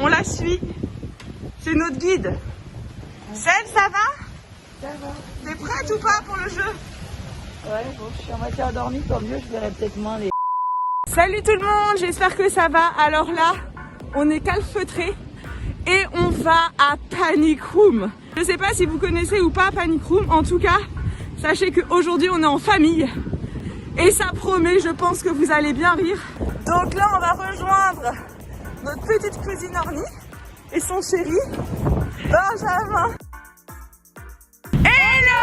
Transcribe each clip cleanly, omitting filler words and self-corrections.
On la suit. C'est notre guide. Celle, ça va? Ça va. T'es prête ou pas pour le jeu? Ouais, bon, je suis à moitié endormie, tant mieux, je verrai peut-être moins les... Salut tout le monde, j'espère que ça va. Alors là, on est calfeutrés et on va à Panic Room. Je sais pas si vous connaissez ou pas Panic Room, en tout cas, sachez qu'aujourd'hui on est en famille et ça promet, je pense que vous allez bien rire. Donc là, on va rejoindre notre petite cousine Orny et son chéri Benjamin. Hello!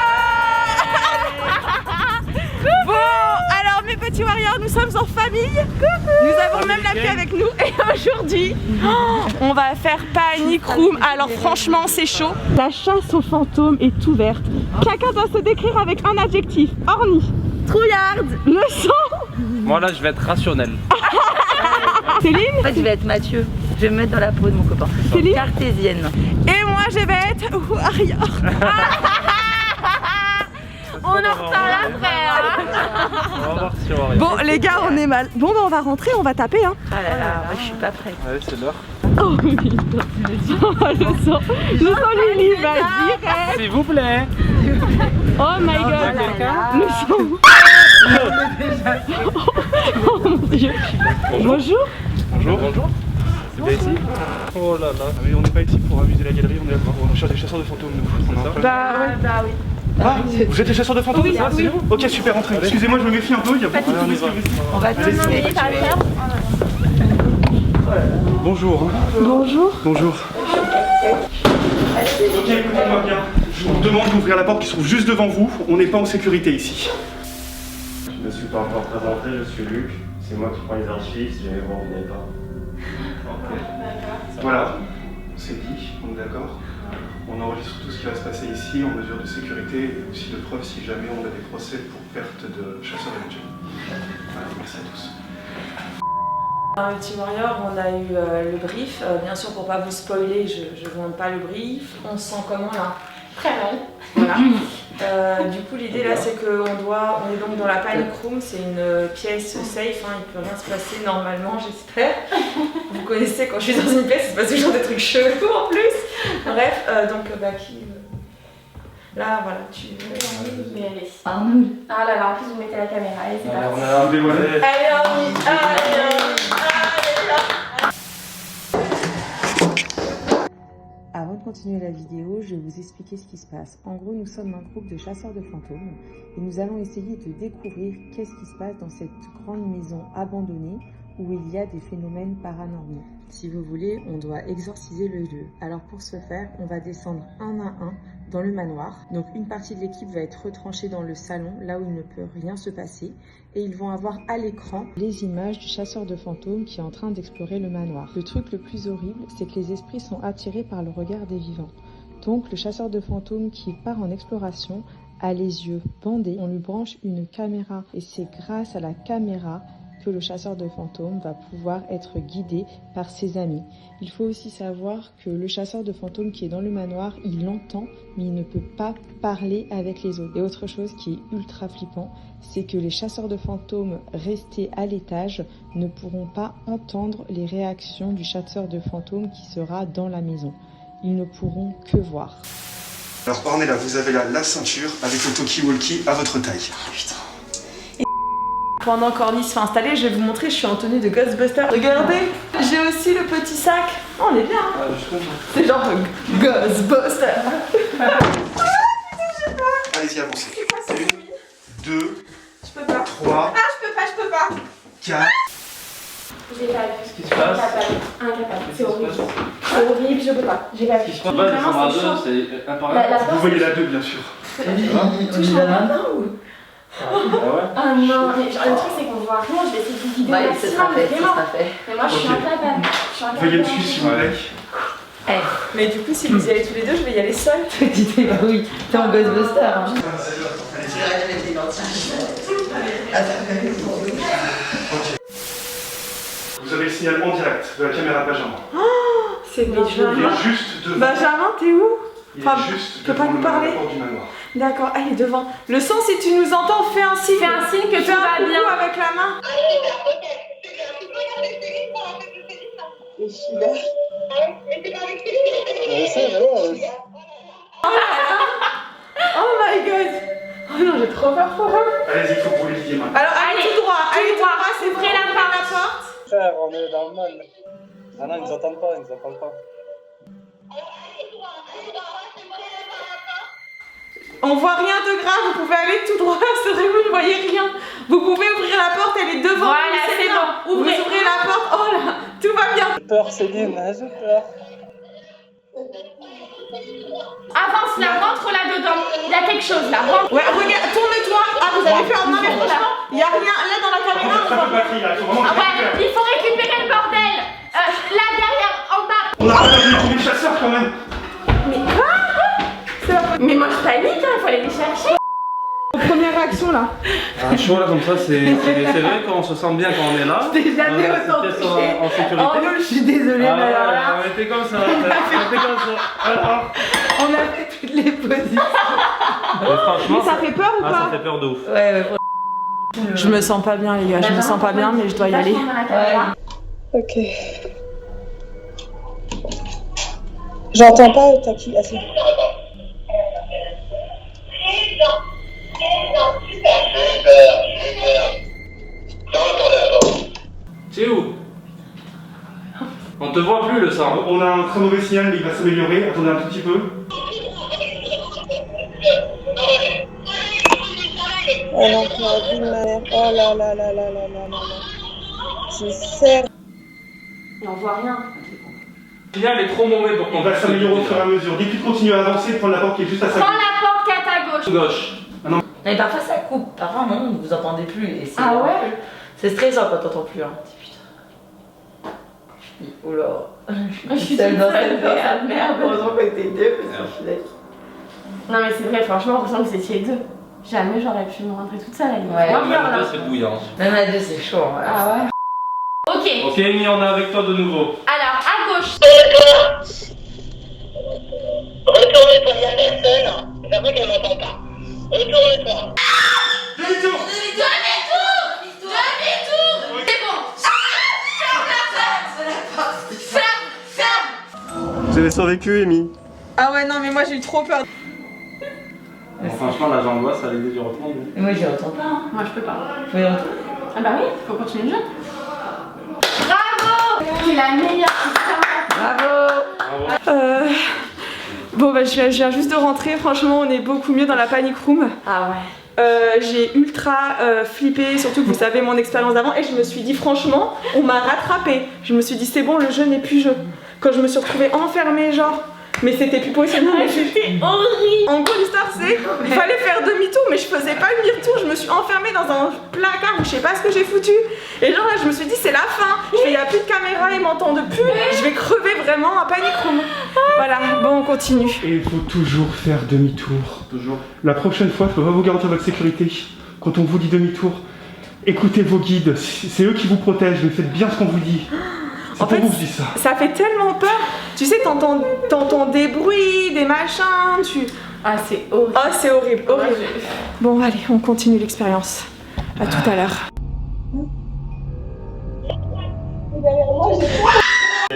Bon, alors mes petits warriors, nous sommes en famille. Nous avons même la fille avec nous et aujourd'hui, on va faire Panic Room. Alors franchement, c'est chaud. La chasse aux fantômes est ouverte. Chacun doit se décrire avec un adjectif. Orny, trouillarde, le sang. Moi là, je vais être rationnel. Céline? En fait, je vais être Mathieu. Je vais me mettre dans la peau de mon copain. Céline? Cartésienne. Et moi, je vais être warrior. On en reparle après. On va voir si on va rien. Bon les gars, on est mal. Bon bah on va rentrer, on va taper hein. Ah là là, moi je suis pas prête. Allez, c'est l'heure. Oh putain. Le sang Lily va dire. S'il vous plaît. Oh my god. Le sang. Oh mon dieu. Bonjour. Bonjour. Bonjour. C'est bien ici? Oh là là. Ah oui, on n'est pas ici pour amuser la galerie, on cherche des chasseurs de fantômes nous. Bah oui. Ah, vous êtes des chasseurs de fantômes? Oui, Ah, c'est vous? Ok, super, entrez. Excusez-moi, je me méfie un peu, il y a beaucoup de touristes. On va tous les Bonjour. Bonjour. Bonjour. Ok, écoutez-moi bien. Je vous demande d'ouvrir la porte qui se trouve juste devant vous. On n'est pas en sécurité ici. Je ne me suis pas encore présenté, je suis Luc. C'est moi qui prends les archives si jamais vous ne revenez pas. Voilà, c'est dit, on est d'accord. On enregistre tout ce qui va se passer ici en mesure de sécurité et aussi de preuves si jamais on a des procès pour perte de chasseurs éventuels. Voilà, merci à tous. Un Ultimate Warrior, on a eu le brief. Bien sûr, pour pas vous spoiler, je ne vous montre pas le brief. On se sent comment là? Très mal. Voilà. Du coup, l'idée là, c'est qu'on on est donc dans la Panic Room, c'est une pièce safe, hein, il ne peut rien se passer normalement, j'espère. Vous connaissez, quand je suis dans une pièce, il se passe toujours des trucs chelous en plus. Bref, donc qui. Là, voilà, tu. Mais allez. Arnoul. Ah là là, en plus vous mettez la caméra, allez, c'est parti. On a un dévoilé. Allez, Orny, allez, Avant de continuer la vidéo, je vais vous expliquer ce qui se passe. En gros, nous sommes un groupe de chasseurs de fantômes et nous allons essayer de découvrir qu'est-ce qui se passe dans cette grande maison abandonnée où il y a des phénomènes paranormaux. Si vous voulez, on doit exorciser le lieu. Alors pour ce faire, on va descendre un à un dans le manoir. Donc une partie de l'équipe va être retranchée dans le salon, là où il ne peut rien se passer. Et ils vont avoir à l'écran les images du chasseur de fantômes qui est en train d'explorer le manoir. Le truc le plus horrible, c'est que les esprits sont attirés par le regard des vivants. Donc le chasseur de fantômes qui part en exploration a les yeux bandés. On lui branche une caméra et c'est grâce à la caméra que le chasseur de fantômes va pouvoir être guidé par ses amis. Il faut aussi savoir que le chasseur de fantômes qui est dans le manoir, il l'entend, mais il ne peut pas parler avec les autres. Et autre chose qui est ultra flippant, c'est que les chasseurs de fantômes restés à l'étage ne pourront pas entendre les réactions du chasseur de fantômes qui sera dans la maison. Ils ne pourront que voir. Alors Ornella, vous avez là la ceinture avec le talkie-walkie à votre taille. Oh putain. Pendant qu'Orny se fait installer, je vais vous montrer, je suis en tenue de Ghostbuster. Regardez, j'ai aussi le petit sac. Oh, on est bien. Hein. C'est genre Ghostbuster. Allez-y, avancez. C'est quoi ça? 1, 2, Je peux pas. 3, Ah, je peux pas. 4. J'ai pas vu. Qu'est-ce qui se passe? Incapable. C'est horrible. C'est horrible, je peux pas. J'ai pas vu. Qu'est-ce qui se passe? Vraiment, c'est deux, c'est un par un. Vous voyez la 2, bien sûr. Touche la main ou? Ah ouais? Ah non, mais genre, le truc c'est qu'on voit rien, je vais essayer de vous guider Ouais, au ce maximum, sera fait, ce vraiment. sera fait. Mais moi je suis Ok. incapable. Veuillez me suivre, s'il vous plaît. Mais du coup, si vous y allez tous les deux, je vais y aller seule. Oui, t'es en Ghostbuster. Hein. Vous avez le signal en direct de la caméra Benjamin. C'est Il Benjamin. est juste devant. Benjamin, t'es où? Il Enfin, est juste je peux pas devant nous le parler. porte du manoir. D'accord, elle est devant. Le son, si tu nous entends, fais un signe. Fais un signe que Fais tout un va coucou bien. avec la main. Et je suis là. Oh my god. Oh non, j'ai trop peur pour eux. Allez-y, il faut que vous les vidiez maintenant. Alors allez tout droit, c'est ouvrez la porte. Frère, on est dans le mal. Ah non, ils nous entendent pas, ils nous entendent pas. On voit rien de grave, vous pouvez aller tout droit, c'est vrai, vous ne voyez rien. Vous pouvez ouvrir la porte, elle est devant vous. Voilà, c'est bon. Ouvrez la porte, oh là, tout va bien. J'ai peur, Céline, j'ai peur. Avance là, rentre là-dedans. Il y a quelque chose là, rentre. Ouais, regarde, tourne-toi. Ah, vous avez fait un non, mais franchement, il n'y a rien là dans la caméra. Pas de batterie là, il faut vraiment Ah ouais, il faut récupérer le bordel. Là derrière, en bas. On a retrouvé le chasseur quand même. Mais moi je panique, il faut aller les chercher. Première réaction là. Un chaud là comme ça, c'est vrai qu'on se sent bien quand on est là. J'ai jamais autant touché. En sécurité. Oh non, je suis désolée, mais alors là, on était comme ça. On était comme ça. Alors. on a fait toutes les positions. Franchement, Ça fait peur ou ça pas? fait peur de ouf. Je me sens pas bien les gars, je me sens pas bien mais je dois y aller. Ok. J'entends pas, t'as qui? Ah si. C'est où? On te voit plus le sang. On a un très mauvais signal, mais il va s'améliorer. Attendez un tout petit peu. Oh non, ma vie de ma mère. Oh là là là là là là là là. Je serre. Et on voit rien. Le signal est trop mauvais pour qu'on On va s'améliorer au fur et à mesure. Dès que tu continues à avancer, prendre la porte qui est juste à sa Prends la porte qui est à ta gauche. gauche. Mais parfois ça coupe, parfois non, vous entendez plus. Et Ah ouais? c'est stressant quand t'entends plus. Hein. Putain. Oula. Je suis seule dans cette merde. Merde. Heureusement qu'on était deux parce que je suis là. Non mais c'est vrai, franchement, on ressent que vous étiez deux. Jamais j'aurais pu me rentrer toute seule. Ouais. Moi, Même là. deux, c'est bouillant. Même à deux, c'est chaud. Voilà. Ah ouais. Ok, Ok, Amy, on est avec toi de nouveau. alors à gauche. Retourne-toi, il n'y a personne. C'est vrai qu'elle m'entend pas. Retourne-toi. Demi-tour. C'est bon. Vous avez survécu, Amy? Ah ouais non mais moi j'ai eu trop peur. Bon, franchement, là, j'angoisse à l'idée du retour. Mais moi, j'y retourne pas. Hein. Moi je peux pas. Faut y retourner. Ah bah oui, faut continuer le jeu. Bravo. C'est la meilleure. Bravo! Bon bah je viens juste de rentrer, franchement on est beaucoup mieux dans la panic room. Ah ouais. J'ai ultra flippé, surtout que vous savez mon expérience d'avant et je me suis dit franchement on m'a rattrapé. Je me suis dit c'est bon le jeu n'est plus jeu. Quand je me suis retrouvée enfermée genre mais c'était plus possible. C'était horrible. En gros l'histoire c'est il fallait faire demi-tour mais je faisais pas demi-tour, je me suis enfermée dans un placard où je sais pas ce que j'ai foutu. Et genre là je me suis dit c'est la fin, je fais y a plus de caméra, ils m'entendent plus, je vais crever vraiment en panic room. Voilà, bon on continue. Et il faut toujours faire demi-tour. Toujours. La prochaine fois, je peux pas vous garantir votre sécurité. Quand on vous dit demi-tour, écoutez vos guides. C'est eux qui vous protègent, mais faites bien ce qu'on vous dit. C'est En pour fait, vous que je dis ça. Ça fait tellement peur. Tu sais, t'entends des bruits, des machins, Ah c'est horrible. Oh, c'est horrible, horrible. Bon, allez, on continue l'expérience. À tout à l'heure.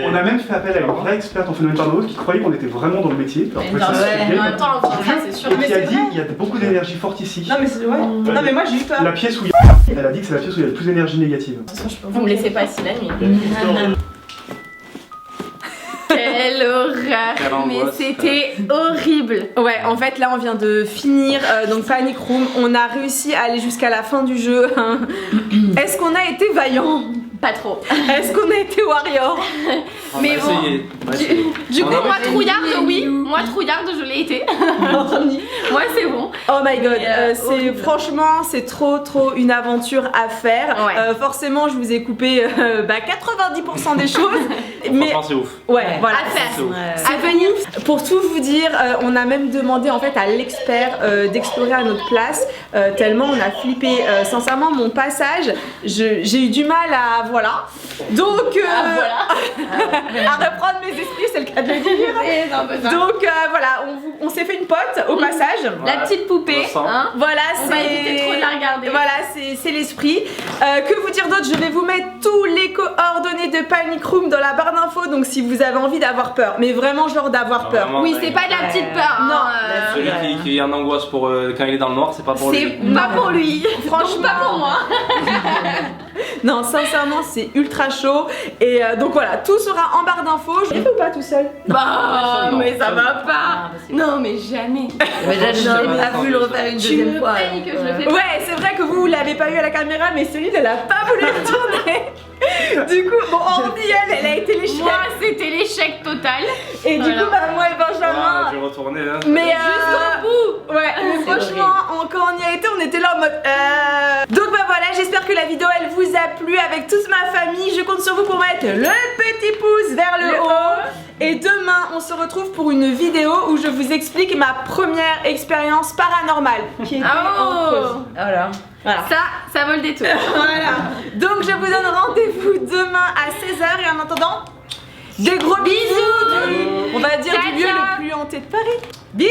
On a même fait appel à une vraie experte en phénomène paranormal qui croyait qu'on était vraiment dans le métier. Alors, Mais non, ouais, En même temps, l'enfant, c'est sûr. et qui a dit il y a beaucoup d'énergie forte ici. Non, mais c'est ouais. Non, mais moi j'ai eu peur. La pièce où il y a... Elle a dit que c'est la pièce où il y a le plus d'énergie négative. Vous me laissez pas ici la nuit. Quelle horreur. Quelle Mais angoisse. c'était horrible. Ouais, en fait là on vient de finir donc Panic Room, on a réussi à aller jusqu'à la fin du jeu. Est-ce qu'on a été vaillant? Pas trop. Est-ce qu'on a été warrior? Mais bon. Du coup, On a moi essayé. trouillarde, oui. Moi trouillarde, je l'ai été. Moi c'est bon. Oh my god, c'est horrible. franchement c'est trop une aventure à faire. Ouais. Forcément je vous ai coupé 90% des choses. Mais Franchement, c'est ouf. ouais, voilà. À faire. C'est ouf. À venir. Pour tout vous dire, on a même demandé en fait à l'expert d'explorer à notre place, tellement on a flippé. Sincèrement, mon passage, j'ai eu du mal à voilà. Donc à reprendre mes esprits, c'est le cas de le dire. Donc voilà, on s'est fait une pote au passage. La petite poupée. Hein. Voilà, on va éviter trop de la regarder. Voilà, c'est l'esprit. Que vous dire d'autre? Je vais vous mettre tous les coordonnées de Panic Room dans la barre d'infos. Donc si vous avez envie d'avoir peur, mais vraiment genre d'avoir peur. Vraiment, oui, c'est pas de la petite peur. Non. Celui qui est en angoisse pour quand il est dans le noir, c'est pas pour lui. C'est pas pour lui. Franchement, pas pour moi. Non, sincèrement, c'est ultra chaud. Et donc voilà, tout sera en barre d'infos. Je l'ai fait ou pas tout seul? Bah, mais ça va pas. Non, mais jamais. Mais là, je n'ai pas vu le refaire une deuxième fois. Que je le fais pas. Ouais, c'est vrai que vous l'avez pas eu à la caméra, mais Céline, elle a pas voulu le tourner. Du coup, bon, Ordi, elle a été l'échec. Moi, c'était l'échec total. Et du coup, bah, moi et Benjamin. Je vais retourner. Hein. Mais jusqu'au bout. Ouais, mais franchement, quand on y a été, on était là en mode Donc bah voilà, j'espère que la vidéo elle vous a plu avec toute ma famille. Je compte sur vous pour mettre le petit pouce vers le haut. Et demain, on se retrouve pour une vidéo où je vous explique ma première expérience paranormale qui était en Creuse. Voilà. Ça vaut le détour. Voilà. Donc je vous donne rendez-vous demain à 16h et en attendant, des gros bisous. On va dire du lieu le plus hanté de Paris. Bisous.